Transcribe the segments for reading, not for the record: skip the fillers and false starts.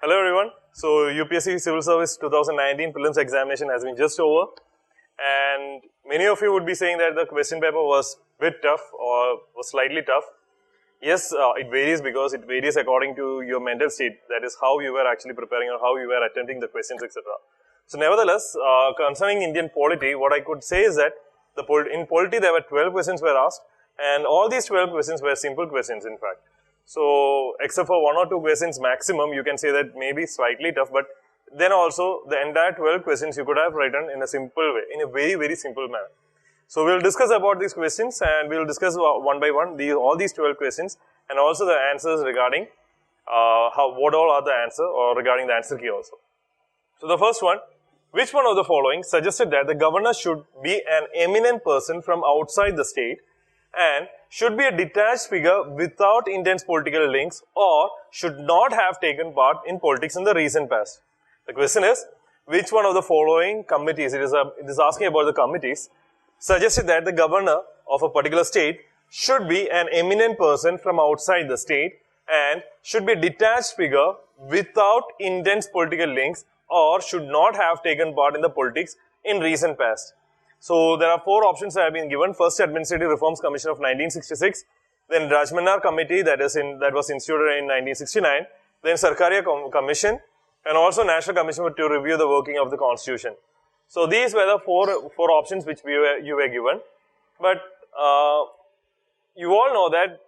Hello everyone. So UPSC Civil Service 2019 Prelims examination has been just over, and many of you would be saying that the question paper was a bit tough or was slightly tough. Yes, it varies because it varies according to your mental state. That is how you were actually preparing or how you were attempting the questions, etc. So nevertheless, concerning Indian polity, what I could say is that in polity there were 12 questions were asked, and all these 12 questions were simple questions in fact. So except for one or two questions maximum, you can say that maybe slightly tough, but then also the entire 12 questions you could have written in a simple way, in a very simple manner. So we'll discuss about these questions, and we'll discuss one by one all these 12 questions, and also the answers regarding what all are the answer, or regarding the answer key also. So the first one, which one of the following suggested that the governor should be an eminent person from outside the state and should be a detached figure without intense political links, or should not have taken part in politics in the recent past? The question is, which one of the following committees, it is asking about the committees, suggested that the governor of a particular state should be an eminent person from outside the state and should be a detached figure without intense political links, or should not have taken part in the politics in recent past? So there are four options that have been given. First, Administrative Reforms Commission of 1966, then Rajmanar Committee that was instituted in 1969, then Sarkaria Commission, and also National Commission to review the working of the Constitution. So these were the four options which you were given. But you all know that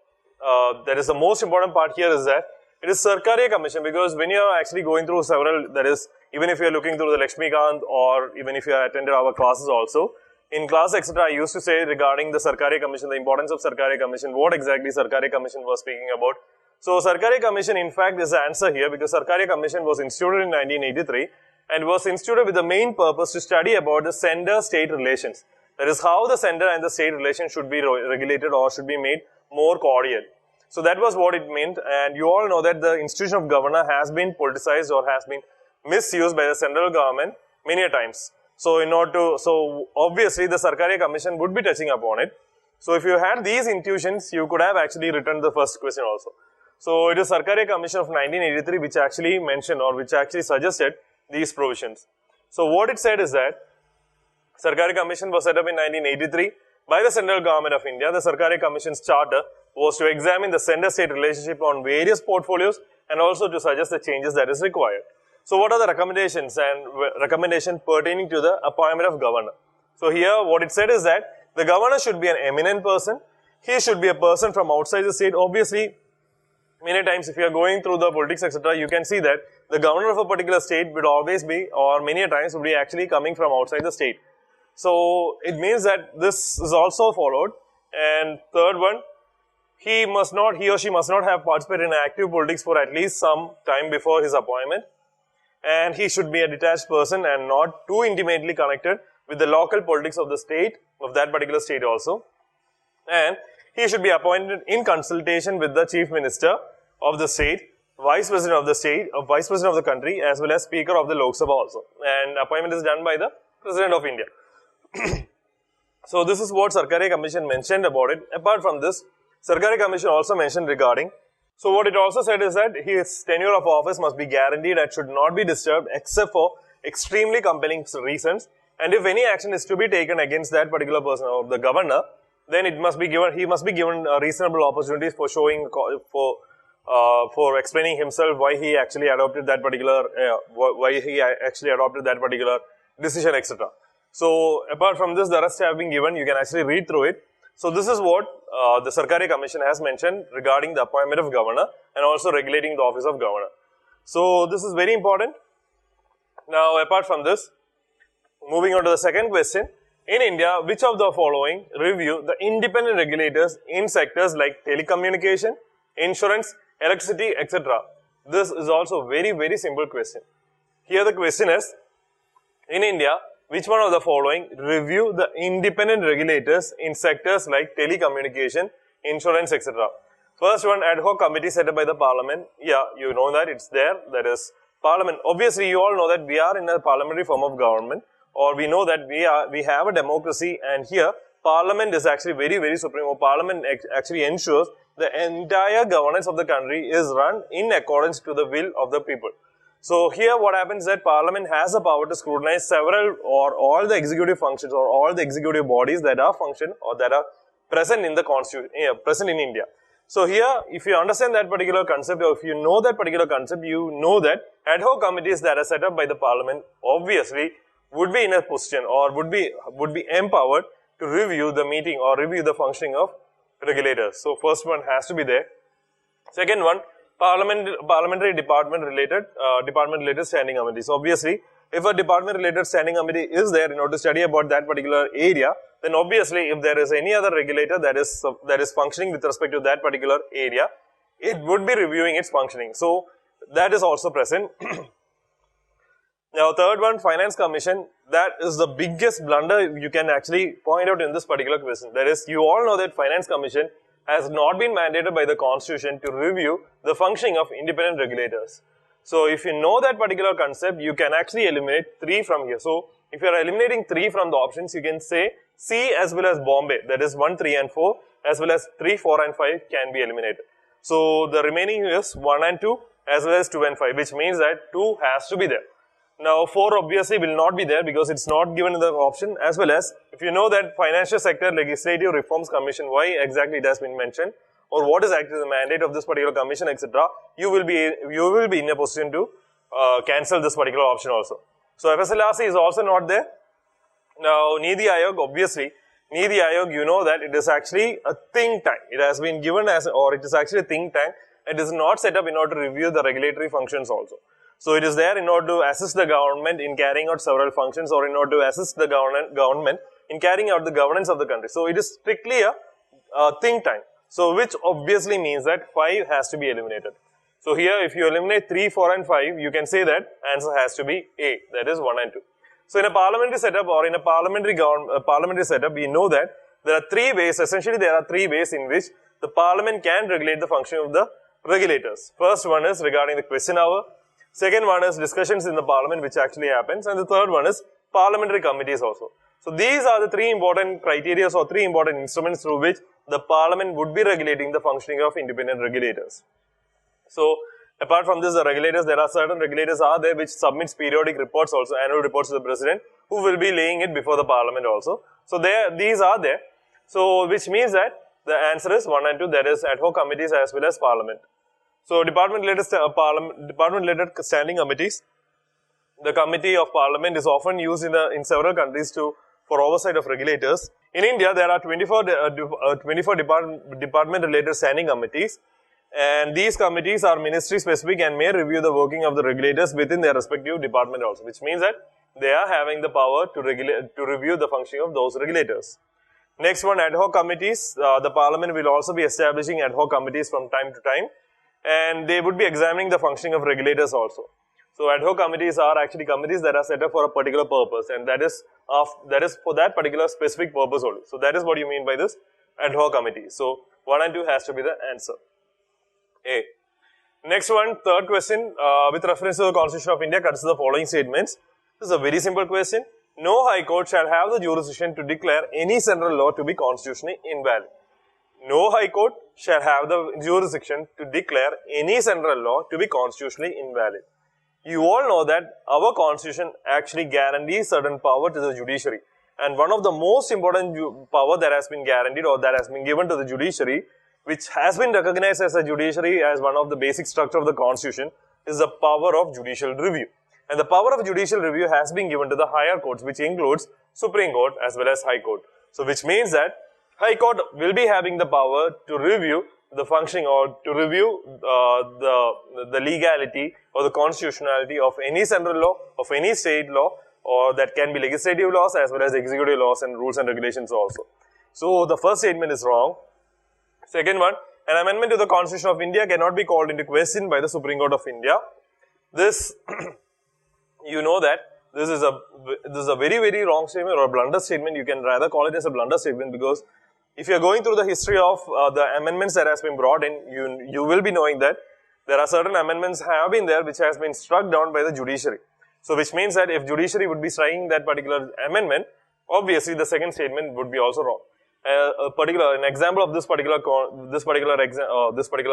that is the most important part here is that it is Sarkaria Commission, because when you are actually going through several, that is, even if you are looking through the Lakshmikant, or even if you have attended our classes also, in class etc. I used to say regarding the Sarkaria Commission, the importance of Sarkaria Commission, what exactly Sarkaria Commission was speaking about. So Sarkaria Commission in fact is the answer here, because Sarkaria Commission was instituted in 1983 and was instituted with the main purpose to study about the center-state relations. That is how the center and the state relations should be regulated or should be made more cordial. So that was what it meant, and you all know that the institution of governor has been politicized or has been misused by the central government many a times. So obviously the Sarkaria Commission would be touching upon it. So if you had these intuitions, you could have actually written the first question also. So it is Sarkaria Commission of 1983 which actually mentioned, or which actually suggested these provisions. So what it said is that Sarkaria Commission was set up in 1983 by the central government of India. The Sarkaria Commission's charter was to examine the center-state relationship on various portfolios and also to suggest the changes that is required. So what are the recommendations pertaining to the appointment of governor? So here what it said is that the governor should be an eminent person. He should be a person from outside the state. Obviously, many times if you are going through the politics etc., you can see that the governor of a particular state would always be, or many a times would be actually coming from outside the state. So it means that this is also followed. And third one, he or she must not have participated in active politics for at least some time before his appointment. And he should be a detached person and not too intimately connected with the local politics of the state, of that particular state also. And he should be appointed in consultation with the chief minister of the state, vice president of the state, vice president of the country, as well as speaker of the Lok Sabha also. And appointment is done by the president of India. So this is what Sarkaria Commission mentioned about it. Apart from this, Sarkaria Commission also mentioned regarding, so what it also said is that his tenure of office must be guaranteed and should not be disturbed except for extremely compelling reasons. And if any action is to be taken against that particular person or the governor, then he must be given reasonable opportunities for showing, for explaining himself why he actually adopted that particular, decision, etc. So apart from this, the rest have been given. You can actually read through it. So this is what the Sarkaria Commission has mentioned regarding the appointment of governor and also regulating the office of governor. So this is very important. Now apart from this, moving on to the second question. In India, which of the following review the independent regulators in sectors like telecommunication, insurance, electricity, etc.? This is also a very simple question. Here the question is, in India, which one of the following review the independent regulators in sectors like telecommunication, insurance, etc.? First one, ad hoc committee set up by the parliament. Yeah, you know that it's there. That is parliament. Obviously, you all know that we are in a parliamentary form of government, or we know that we have a democracy, and here parliament is actually very supreme. Or parliament actually ensures the entire governance of the country is run in accordance to the will of the people. So here what happens is that Parliament has the power to scrutinize several or all the executive functions or all the executive bodies that are function or that are present in the constitution, present in India. So here, if you understand that particular concept, or if you know that particular concept, you know that ad hoc committees that are set up by the Parliament obviously would be in a position or would be empowered to review the meeting or review the functioning of regulators. So first one has to be there. Second one, parliamentary department related standing committees. Obviously, if a department related standing committee is there in order to study about that particular area, then obviously if there is any other regulator that is functioning with respect to that particular area, it would be reviewing its functioning. So that is also present. Now third one, Finance Commission, that is the biggest blunder you can actually point out in this particular question. That is, you all know that Finance Commission has not been mandated by the Constitution to review the functioning of independent regulators. So if you know that particular concept, you can actually eliminate 3 from here. So if you are eliminating 3 from the options, you can say C as well as Bombay, that is 1, 3 and 4, as well as 3, 4 and 5 can be eliminated. So the remaining is 1 and 2 as well as 2 and 5, which means that 2 has to be there. Now 4 obviously will not be there because it's not given in the option, as well as if you know that Financial Sector Legislative Reforms Commission, why exactly it has been mentioned, or what is actually the mandate of this particular commission, etc., you will be in a position to cancel this particular option also. So FSLRC is also not there. Now Niti Aayog, obviously Niti Aayog, you know that it is actually a think tank. It has been given as, or it is actually a think tank. It is not set up in order to review the regulatory functions also. So it is there in order to assist the government in carrying out several functions, or in order to assist the government in carrying out the governance of the country. So it is strictly a think tank. So which obviously means that 5 has to be eliminated. So here if you eliminate 3, 4 and 5, you can say that answer has to be A, that is 1 and 2. So in a parliamentary setup or in a parliamentary setup, we know that there are 3 ways, essentially there are 3 ways in which the parliament can regulate the function of the regulators. First one is regarding the question hour. Second one is discussions in the parliament which actually happens, and the third one is parliamentary committees also. So these are the 3 important criteria or 3 important instruments through which the parliament would be regulating the functioning of independent regulators. So apart from this, the regulators, there are certain regulators are there which submits periodic reports also, annual reports to the president, who will be laying it before the parliament also. So these are there. So which means that the answer is 1 and 2, that is ad hoc committees as well as parliament. So department-related standing committees. The committee of parliament is often used in several countries for oversight of regulators. In India, there are 24 department-related standing committees, and these committees are ministry-specific and may review the working of the regulators within their respective department also, which means that they are having the power to review the functioning of those regulators. Next one, ad hoc committees. The parliament will also be establishing ad hoc committees from time to time, and they would be examining the functioning of regulators also. So ad hoc committees are actually committees that are set up for a particular purpose, and that is for that particular specific purpose only. So that is what you mean by this ad hoc committee. So 1 and 2 has to be the answer. A. Next one, third question, with reference to the Constitution of India, consider the following statements. This is a very simple question. No High Court shall have the jurisdiction to declare any central law to be constitutionally invalid. No High Court shall have the jurisdiction to declare any central law to be constitutionally invalid. You all know that our constitution actually guarantees certain power to the judiciary. And one of the most important power that has been guaranteed or that has been given to the judiciary, which has been recognized as a judiciary as one of the basic structure of the constitution, is the power of judicial review. And the power of judicial review has been given to the higher courts, which includes Supreme Court as well as High Court. So which means that High Court will be having the power to review the functioning or to review the legality or the constitutionality of any central law, of any state law, or that can be legislative laws as well as executive laws and rules and regulations also. So the first statement is wrong. Second one, an amendment to the Constitution of India cannot be called into question by the Supreme Court of India. This, you know that this is a very, very wrong statement or a blunder statement. You can rather call it as a blunder statement, because if you are going through the history of the amendments that has been brought in, you will be knowing that there are certain amendments have been there which has been struck down by the judiciary. So which means that if judiciary would be striking that particular amendment, obviously the second statement would be also wrong. An example of this particular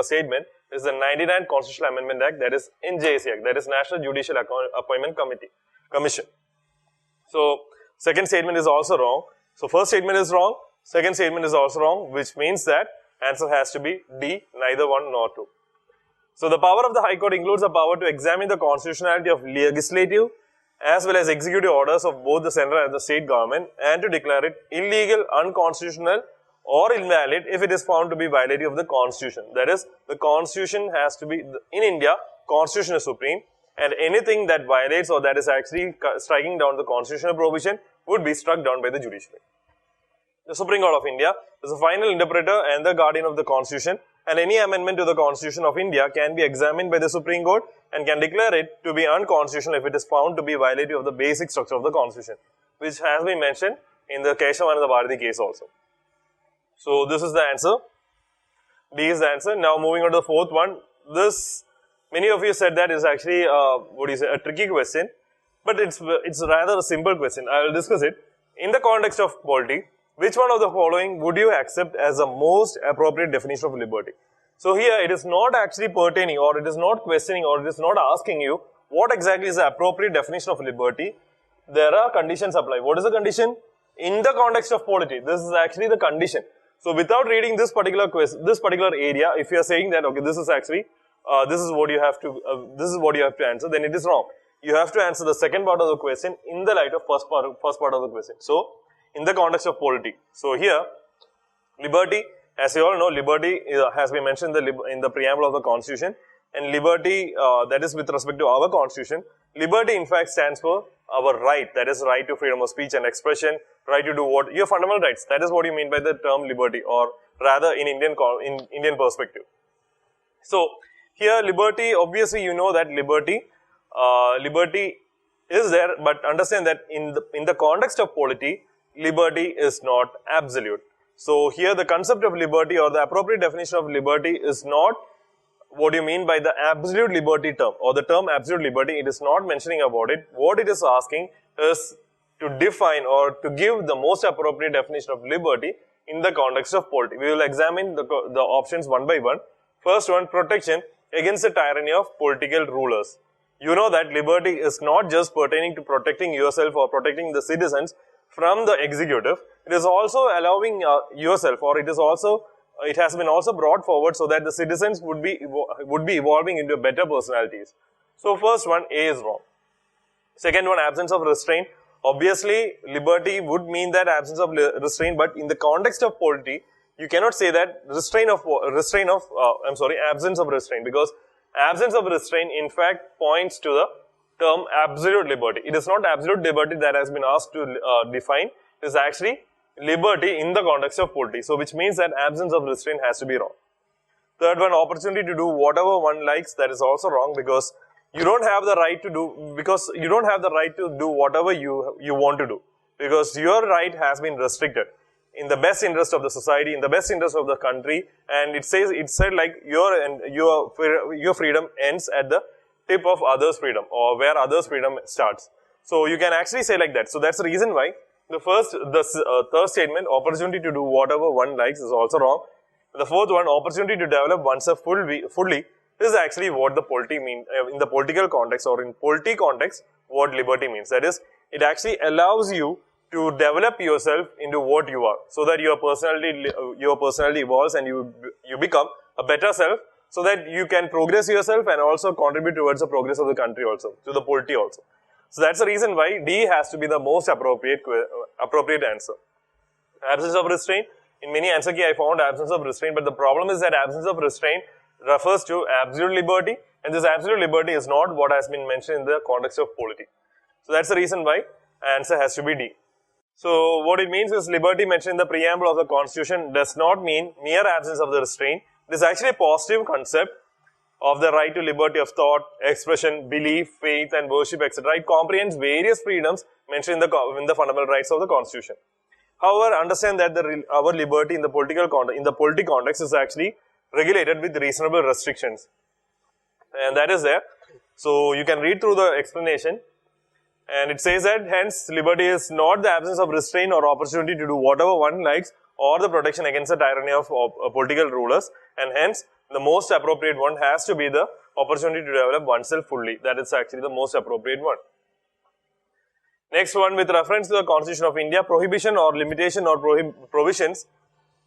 statement is the 99th Constitutional Amendment Act, that is NJC Act, that is National Judicial Appointment Commission. So second statement is also wrong. So first statement is wrong, second statement is also wrong, which means that answer has to be D, neither one nor two. So the power of the High Court includes the power to examine the constitutionality of legislative as well as executive orders of both the central and the state government, and to declare it illegal, unconstitutional or invalid if it is found to be violative of the constitution. That is, the constitution has to be, in India, constitution is supreme, and anything that violates or that is actually striking down the constitutional provision would be struck down by the judiciary. The Supreme Court of India is the final interpreter and the guardian of the constitution, and any amendment to the Constitution of India can be examined by the Supreme Court and can declare it to be unconstitutional if it is found to be violative of the basic structure of the Constitution, which has been mentioned in the Keshavananda Bharati case also. So this is the answer. D is the answer. Now moving on to the fourth one. This, many of you said that is actually a tricky question, but it's rather a simple question. I will discuss it. In the context of polity, which one of the following would you accept as the most appropriate definition of liberty? So here it is not actually pertaining, or it is not questioning, or it is not asking you what exactly is the appropriate definition of liberty. There are conditions applied. What is the condition? In the context of polity, this is actually the condition. So without reading this particular area, if you are saying that okay, this is actually this is what you have to answer, then it is wrong. You have to answer the second part of the question in the light of first part of the question. So in the context of polity. So here, liberty, as you all know, liberty has been mentioned in the preamble of the Constitution, and liberty, that is with respect to our Constitution. Liberty in fact stands for our right, that is right to freedom of speech and expression, right to do what, your fundamental rights. That is what you mean by the term liberty, or rather in Indian perspective. So here liberty, obviously you know that liberty is there, but understand that in the context of polity, liberty is not absolute. So here the concept of liberty, or the appropriate definition of liberty, is not what you mean by the absolute liberty term, or the term absolute liberty. It is not mentioning about it. What it is asking is to define or to give the most appropriate definition of liberty in the context of polity. We will examine the options one by one. First one, protection against the tyranny of political rulers. You know that liberty is not just pertaining to protecting yourself or protecting the citizens from the executive. It is also allowing yourself, or it has been also brought forward so that the citizens would be evolving into better personalities. So first one, A is wrong. Second one, absence of restraint. Obviously, liberty would mean that absence of restraint, but in the context of polity, you cannot say that absence of restraint, because absence of restraint in fact points to the term absolute liberty. It is not absolute liberty that has been asked to define. It is actually liberty in the context of polity. So which means that absence of restraint has to be wrong. Third one, opportunity to do whatever one likes. That is also wrong, because you don't have the right to do whatever you want to do, because your right has been restricted in the best interest of the society, in the best interest of the country, and it said like your freedom ends at the tip of others' freedom, or where others' freedom starts. So you can actually say like that. So that's the reason why the third statement, opportunity to do whatever one likes, is also wrong. The fourth one, opportunity to develop oneself fully, is actually what the polity means in the political context, or in polity context, what liberty means. That is, it actually allows you to develop yourself into what you are, so that your personality evolves and you become a better self, so that you can progress yourself and also contribute towards the progress of the country also, to the polity also. So that's the reason why D has to be the most appropriate answer. Absence of restraint. In many answer key I found absence of restraint, but the problem is that absence of restraint refers to absolute liberty, and this absolute liberty is not what has been mentioned in the context of polity. So that's the reason why answer has to be D. So what it means is, liberty mentioned in the preamble of the Constitution does not mean mere absence of the restraint. It is actually a positive concept of the right to liberty of thought, expression, belief, faith and worship, etc. It comprehends various freedoms mentioned in the fundamental rights of the Constitution. However, understand that our liberty in the political context is actually regulated with reasonable restrictions, and that is there. So you can read through the explanation, and it says that hence liberty is not the absence of restraint or opportunity to do whatever one likes, or the protection against the tyranny of political rulers, and hence the most appropriate one has to be the opportunity to develop oneself fully. That is actually the most appropriate one. Next one, with reference to the Constitution of India, prohibition or limitation or provisions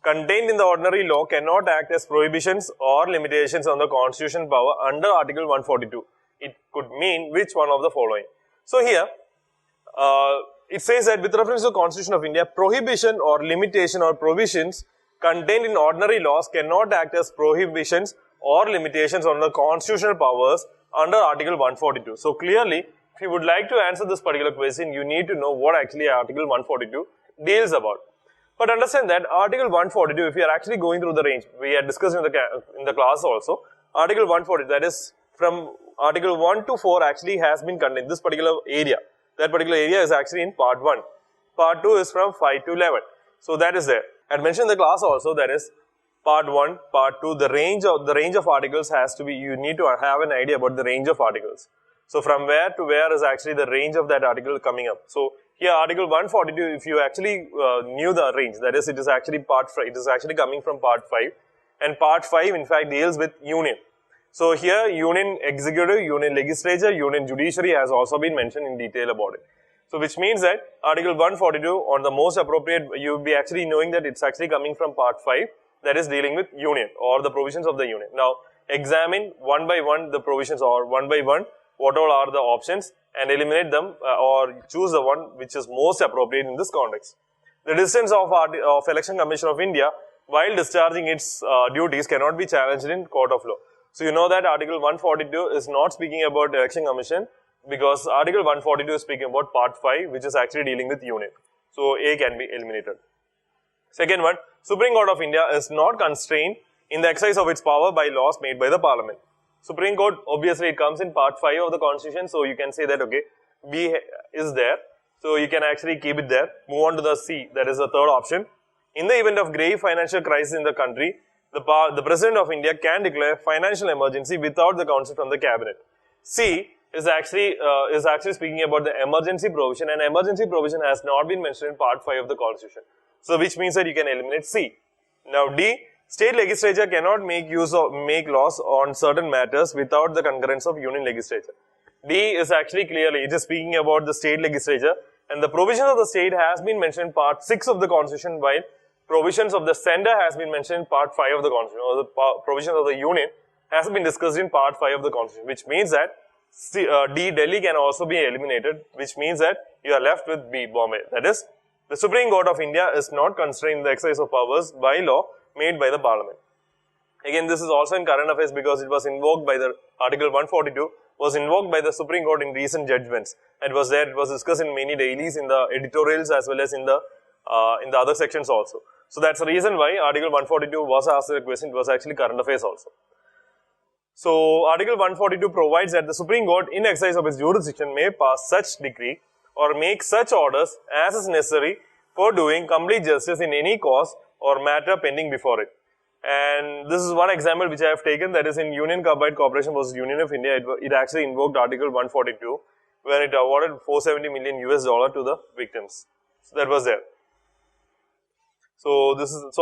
contained in the ordinary law cannot act as prohibitions or limitations on the constitutional power under Article 142. It could mean which one of the following. So here, it says that with reference to the Constitution of India, prohibition or limitation or provisions contained in ordinary laws cannot act as prohibitions or limitations on the constitutional powers under Article 142. So clearly, if you would like to answer this particular question, you need to know what actually Article 142 deals about. But understand that Article 142, if you are actually going through the range, we had discussed in the class also, Article 140, that is from Article 1 to 4 actually has been contained, this particular area. That particular area is actually in part 1. Part 2 is from 5 to 11. So that is there. I had mentioned in the class also, that is part 1, part 2, the range of articles has to be, you need to have an idea about the range of articles. So from where to where is actually the range of that article coming up. So here Article 142, if you actually knew the range, that is it is actually part 5, it is actually coming from part 5, and part 5 in fact deals with union. So here union executive, union legislature, union judiciary has also been mentioned in detail about it. So which means that Article 142 on the most appropriate, you will be actually knowing that it's actually coming from part 5, that is dealing with union or the provisions of the union. Now examine one by one the provisions or one by one what all are the options and eliminate them or choose the one which is most appropriate in this context. The decisions of Election Commission of India while discharging its duties cannot be challenged in court of law. So you know that Article 142 is not speaking about Election Commission because Article 142 is speaking about part 5 which is actually dealing with union. So A can be eliminated. Second one, Supreme Court of India is not constrained in the exercise of its power by laws made by the Parliament. Supreme Court, obviously it comes in part 5 of the Constitution, so you can say that okay, B is there, so you can actually keep it there. Move on to the C, that is the third option. In the event of grave financial crisis in the country, the President of India can declare financial emergency without the consent from the Cabinet. C is actually speaking about the emergency provision, and emergency provision has not been mentioned in part 5 of the Constitution. So which means that you can eliminate C. Now D, state legislature cannot make laws on certain matters without the concurrence of union legislature. D is actually clearly, it is speaking about the state legislature, and the provisions of the state has been mentioned in part 6 of the Constitution, while provisions of the center has been mentioned in part 5 of the Constitution, or the provisions of the union has been discussed in part 5 of the Constitution, which means that D, Delhi can also be eliminated, which means that you are left with B, Bombay. That is, the Supreme Court of India is not constrained in the exercise of powers by law made by the Parliament. Again, this is also in current affairs because it was invoked by the Article 142, was invoked by the Supreme Court in recent judgments. It was there, it was discussed in many dailies, in the editorials as well as in the other sections also. So that's the reason why Article 142 was asked a question, it was actually current affairs also. So Article 142 provides that the Supreme Court in exercise of its jurisdiction may pass such decree or make such orders as is necessary for doing complete justice in any cause or matter pending before it. And this is one example which I have taken, that is in Union Carbide Corporation versus Union of India. It actually invoked Article 142 where it awarded $470 million to the victims. So that was there. So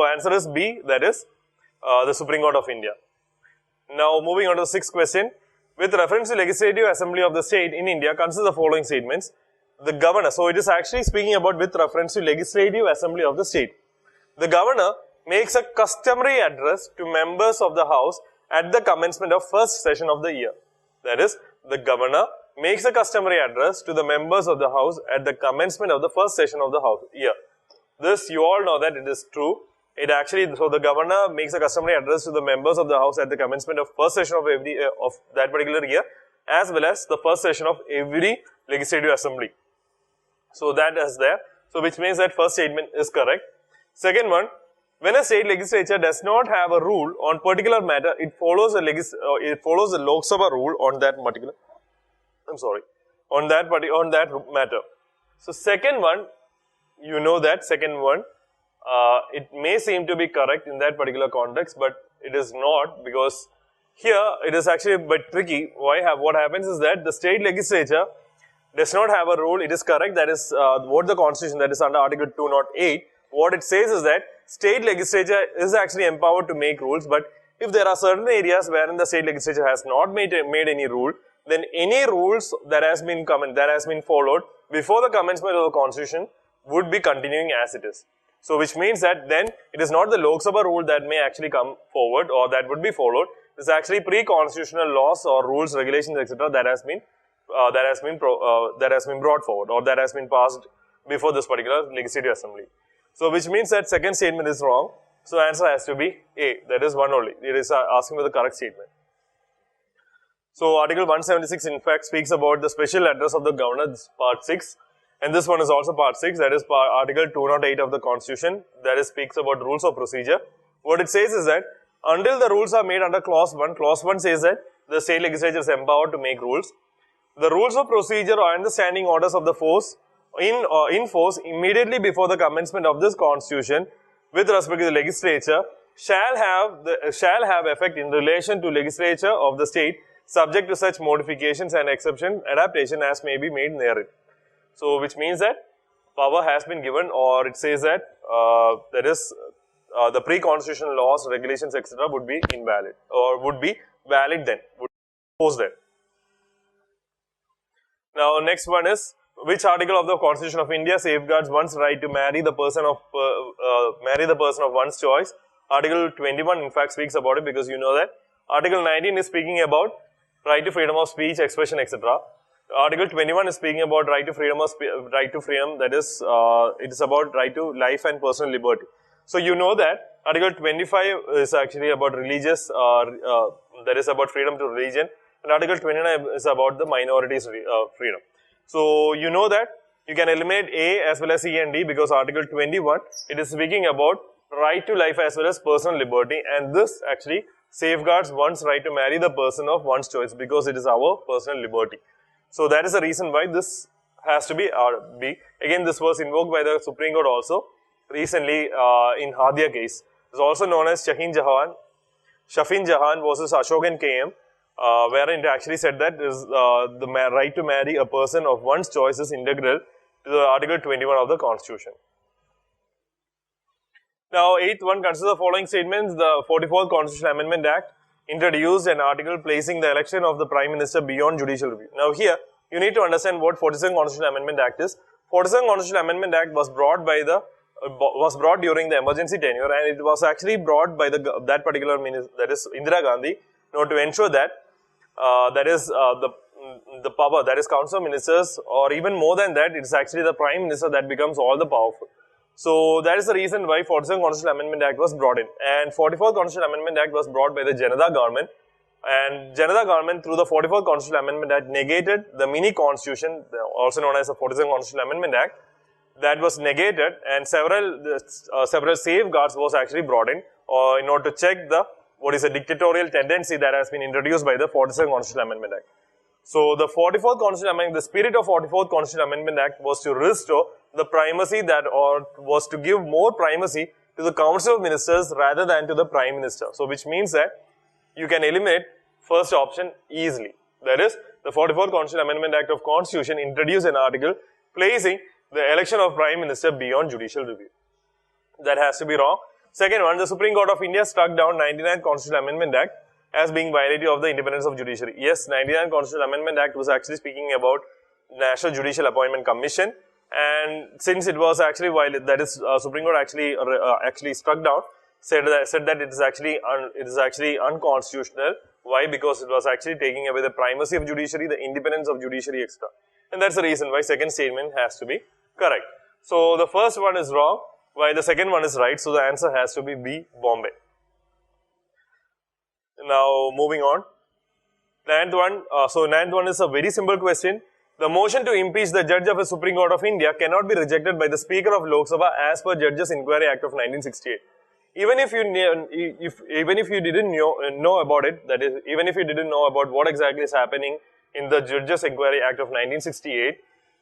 answer is B, that is the Supreme Court of India. Now moving on to the sixth question. With reference to Legislative Assembly of the state in India, consider the following statements. The governor, so it is actually speaking about with reference to Legislative Assembly of the state. The governor makes a customary address to members of the house at the commencement of first session of the year. That is, the governor makes a customary address to the members of the house at the commencement of the first session of the house year. This you all know that it is true. It actually, so the governor makes a customary address to the members of the house at the commencement of first session of every of that particular year, as well as the first session of every legislative assembly. So that is there. So which means that first statement is correct. Second one, when a state legislature does not have a rule on particular matter, it follows the Lok Sabha rule on that particular. On that matter. So second one, you know that second one. It may seem to be correct in that particular context, but it is not, because here it is actually a bit tricky. What happens is that the state legislature does not have a rule. It is correct. That is what the Constitution, that is under Article 208. What it says is that state legislature is actually empowered to make rules, but if there are certain areas wherein the state legislature has not made any rule, then any rules that has been followed before the commencement of the constitution would be continuing as it is. So which means that then it is not the Lok Sabha rule that may actually come forward or that would be followed. It is actually pre-constitutional laws or rules, regulations, etc. that has been brought forward or that has been passed before this particular legislative assembly. So which means that second statement is wrong. So answer has to be A. That is one only. It is asking for the correct statement. So Article 176 in fact speaks about the special address of the governor, part 6. And this one is also part 6, that is Article 208 of the Constitution, that is speaks about rules of procedure. What it says is that until the rules are made under clause 1 says that the state legislature is empowered to make rules. The rules of procedure and the standing orders of the force in force immediately before the commencement of this Constitution with respect to the legislature shall have effect in relation to legislature of the state subject to such modifications and exception adaptation as may be made therein. So which means that power has been given, or it says that the pre-constitutional laws, regulations, etc. would be invalid or would be valid then, would be opposed then. Now next one is, which article of the Constitution of India safeguards one's right to marry the person of one's choice? Article 21 in fact speaks about it, because you know that Article 19 is speaking about right to freedom of speech, expression, etc. Article 21 is speaking about right to freedom, that is, it is about right to life and personal liberty. So you know that Article 25 is actually about religious, that is about freedom to religion, and Article 29 is about the minorities freedom. So you know that you can eliminate A as well as C and D, because Article 21, it is speaking about right to life as well as personal liberty, and this actually safeguards one's right to marry the person of one's choice, because it is our personal liberty. So that is the reason why this has to be B. Again, this was invoked by the Supreme Court also recently in Hadia case. It is also known as Shafin Jahan versus Ashokan KM, wherein it actually said that the right to marry a person of one's choice is integral to the Article 21 of the Constitution. Now, 8th one, consider the following statements. The 44th Constitutional Amendment Act introduced an article placing the election of the Prime Minister beyond judicial review. Now here, you need to understand what 47th Constitutional Amendment Act is. 47th Constitutional Amendment Act was brought during the emergency tenure, and it was actually brought by that particular minister, that is Indira Gandhi, to ensure that the power, that is Council of Ministers, or even more than that, it is actually the Prime Minister that becomes all the powerful. So that is the reason why 47th Constitutional Amendment Act was brought in, and 44th Constitutional Amendment Act was brought by the Janata government, and Janata government through the 44th Constitutional Amendment Act negated the mini constitution, also known as the 47th Constitutional Amendment Act, that was negated, and several safeguards was actually brought in order to check the dictatorial tendency that has been introduced by the 47th Constitutional Amendment Act. So the 44th Constitutional Amendment, the spirit of 44th Constitutional Amendment Act was to restore the primacy was to give more primacy to the Council of Ministers rather than to the Prime Minister. So which means that you can eliminate first option easily. That is, the 44th Constitutional Amendment Act of Constitution introduced an article placing the election of Prime Minister beyond judicial review. That has to be wrong. Second one, the Supreme Court of India struck down 99th Constitutional Amendment Act as being violative of the independence of judiciary. Yes, 99th Constitutional Amendment Act was actually speaking about National Judicial Appointment Commission, and since it was actually violated, that is Supreme Court actually struck down, said that it is actually unconstitutional. Why? Because it was actually taking away the primacy of judiciary, the independence of judiciary, etc. And that's the reason why second statement has to be correct. So the first one is wrong, while the second one is right. So the answer has to be B, Bombay. Now moving on. Ninth one is a very simple question. The motion to impeach the judge of the Supreme Court of India cannot be rejected by the Speaker of Lok Sabha as per Judges Inquiry Act of 1968. Even if you didn't know about it, that is, even if you didn't know about what exactly is happening in the Judges Inquiry Act of 1968,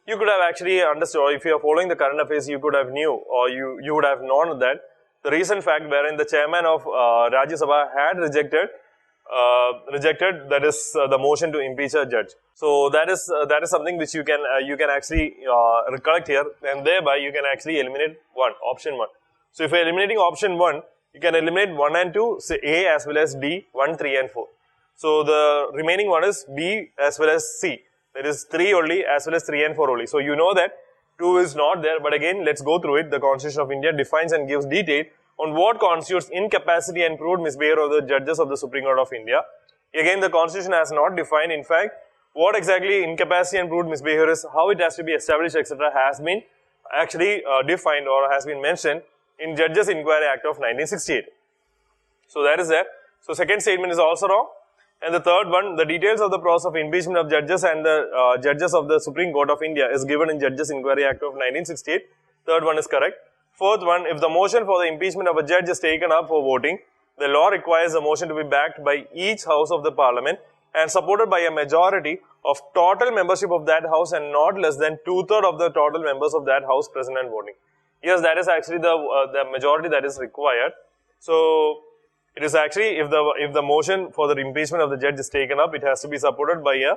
you could have actually understood, or if you are following the current affairs, you could have knew, or you would have known that the recent fact wherein the chairman of Rajya Sabha had rejected that is the motion to impeach a judge. So that is something which you can actually recollect here, and thereby you can actually eliminate option 1. So if you are eliminating option 1, you can eliminate 1 and 2, say A as well as D, 1, 3 and 4. So the remaining one is B as well as C. There is 3 only as well as 3 and 4 only. So you know that 2 is not there, but again let's go through it. The Constitution of India defines and gives detail on what constitutes incapacity and proved misbehavior of the judges of the Supreme Court of India. Again, the Constitution has not defined, in fact, what exactly incapacity and proved misbehavior is, how it has to be established, etc. has been actually defined or has been mentioned in Judges Inquiry Act of 1968. So that is there. So second statement is also wrong. And the third one, the details of the process of impeachment of judges and the judges of the Supreme Court of India is given in Judges Inquiry Act of 1968. Third one is correct. Fourth one, if the motion for the impeachment of a judge is taken up for voting, the law requires the motion to be backed by each house of the parliament and supported by a majority of total membership of that house and not less than 2/3 of the total members of that house present and voting. Yes, that is actually the majority that is required. So it is actually, if the motion for the impeachment of the judge is taken up, it has to be supported by a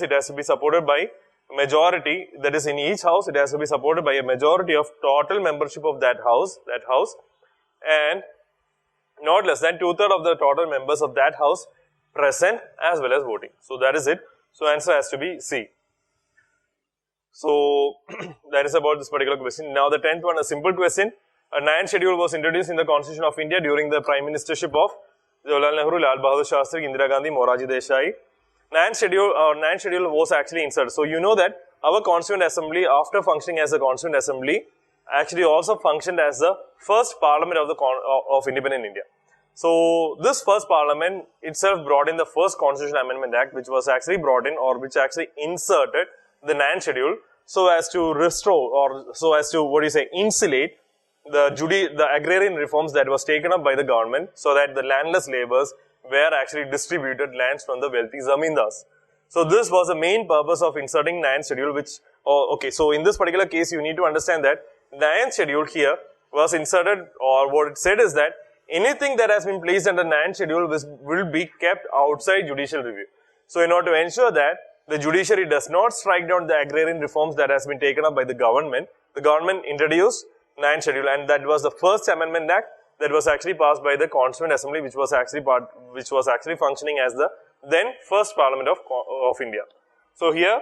it has to be supported by majority, that is in each house it has to be supported by a majority of total membership of that house and not less than 2/3 of the total members of that house present as well as voting. So that is it. So answer has to be C. So that is about this particular question. Now the 10th one, a simple question. A 9th schedule was introduced in the Constitution of India during the Prime Ministership of Jawaharlal Nehru, Lal Bahadur Shastri, Indira Gandhi, Moraji Desai. 9th schedule was actually inserted. So you know that our Constituent Assembly, after functioning as a Constituent Assembly, actually also functioned as the first Parliament of independent India. So this first Parliament itself brought in the first Constitution Amendment Act, which was actually brought in, or which actually inserted the 9th schedule so as to restore, or so as to insulate the agrarian reforms that was taken up by the government, so that the landless laborers were actually distributed lands from the wealthy zamindars. So this was the main purpose of inserting 9th schedule, so in this particular case you need to understand that 9th schedule here was inserted, or what it said is that anything that has been placed under 9th schedule will be kept outside judicial review. So in order to ensure that the judiciary does not strike down the agrarian reforms that has been taken up by the government introduced 9th schedule, and that was the first amendment act that was actually passed by the Constituent Assembly, which was actually functioning as the then first Parliament of India. So here,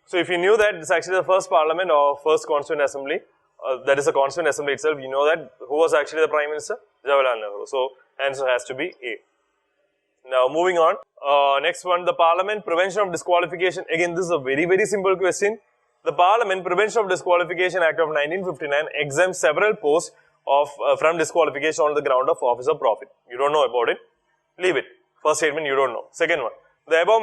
so if you knew that it's actually the first Parliament or first Constituent Assembly, that is the Constituent Assembly itself, you know that who was actually the Prime Minister? Jawaharlal Nehru. So answer has to be A. Now moving on, next one, the Parliament Prevention of Disqualification. Again, this is a very, very simple question. The Parliament Prevention of Disqualification Act of 1959 exempts several posts from disqualification on the ground of office of profit. You don't know about it, leave it. First statement, you don't know. Second one, the above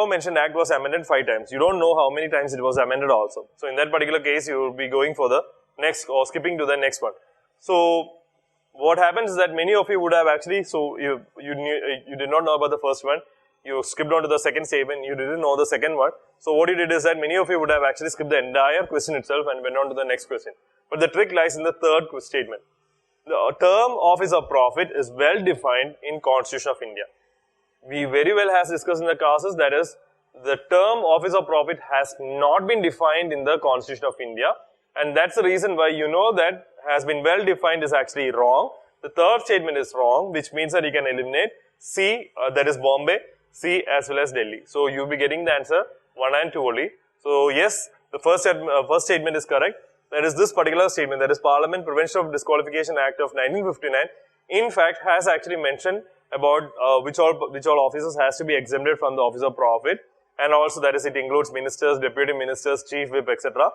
mentioned act was amended 5 times. You don't know how many times it was amended also. So in that particular case, you will be going for the next or skipping to the next one. So what happens is that many of you would have actually, so you did not know about the first one. You skipped on to the second statement, you didn't know the second one. So what you did is that many of you would have actually skipped the entire question itself and went on to the next question. But the trick lies in the third statement. The term office of profit is well defined in Constitution of India. We very well has discussed in the classes, that is, the term office of profit has not been defined in the Constitution of India, and that's the reason why you know that has been well defined is actually wrong. The third statement is wrong, which means that you can eliminate C, that is Bombay, C as well as Delhi. So you'll be getting the answer 1 and 2 only. So yes, the first statement is correct. That is this particular statement, that is Parliament Prevention of Disqualification Act of 1959, in fact has actually mentioned about which all officers has to be exempted from the office of profit, and also that is it includes ministers, deputy ministers, chief whip, etc.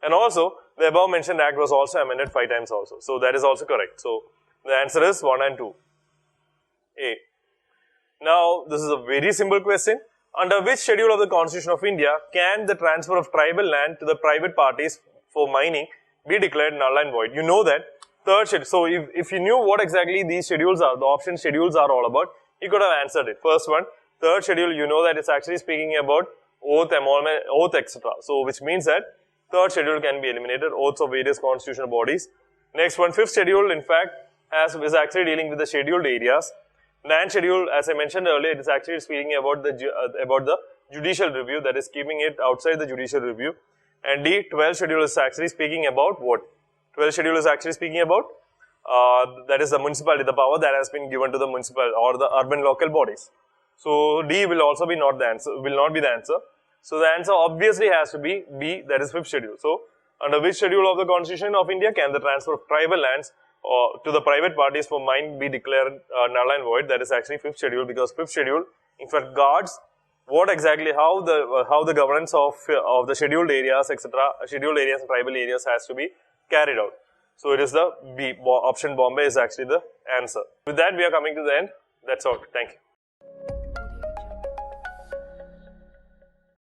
And also the above mentioned act was also amended 5 times also. So that is also correct. So the answer is 1 and 2. A. Now this is a very simple question. Under which schedule of the Constitution of India can the transfer of tribal land to the private parties for mining be declared null and void? You know that third schedule. So if you knew what exactly these schedules are, the option schedules are all about, you could have answered it. First one, third schedule, you know that it's actually speaking about oath, emolument, oath, etc. So which means that third schedule can be eliminated, oaths of various constitutional bodies. Next one, fifth schedule, in fact, is actually dealing with the scheduled areas. 9th schedule, as I mentioned earlier, it is actually speaking about the judicial review, that is keeping it outside the judicial review. And D, 12th schedule is actually speaking about what? 12th schedule is actually speaking about. That is the municipality, the power that has been given to the municipal or the urban local bodies. So D will also be not the answer, will not be the answer. So the answer obviously has to be B, that is 5th schedule. So under which schedule of the Constitution of India can the transfer of tribal lands to the private parties for mine be declared null and void? That is actually 5th schedule, because 5th schedule in fact guards what exactly how the governance of the scheduled areas, etc., scheduled areas and tribal areas has to be carried out. So it is the B, option Bombay is actually the answer. With that we are coming to the end. That's all. Thank you.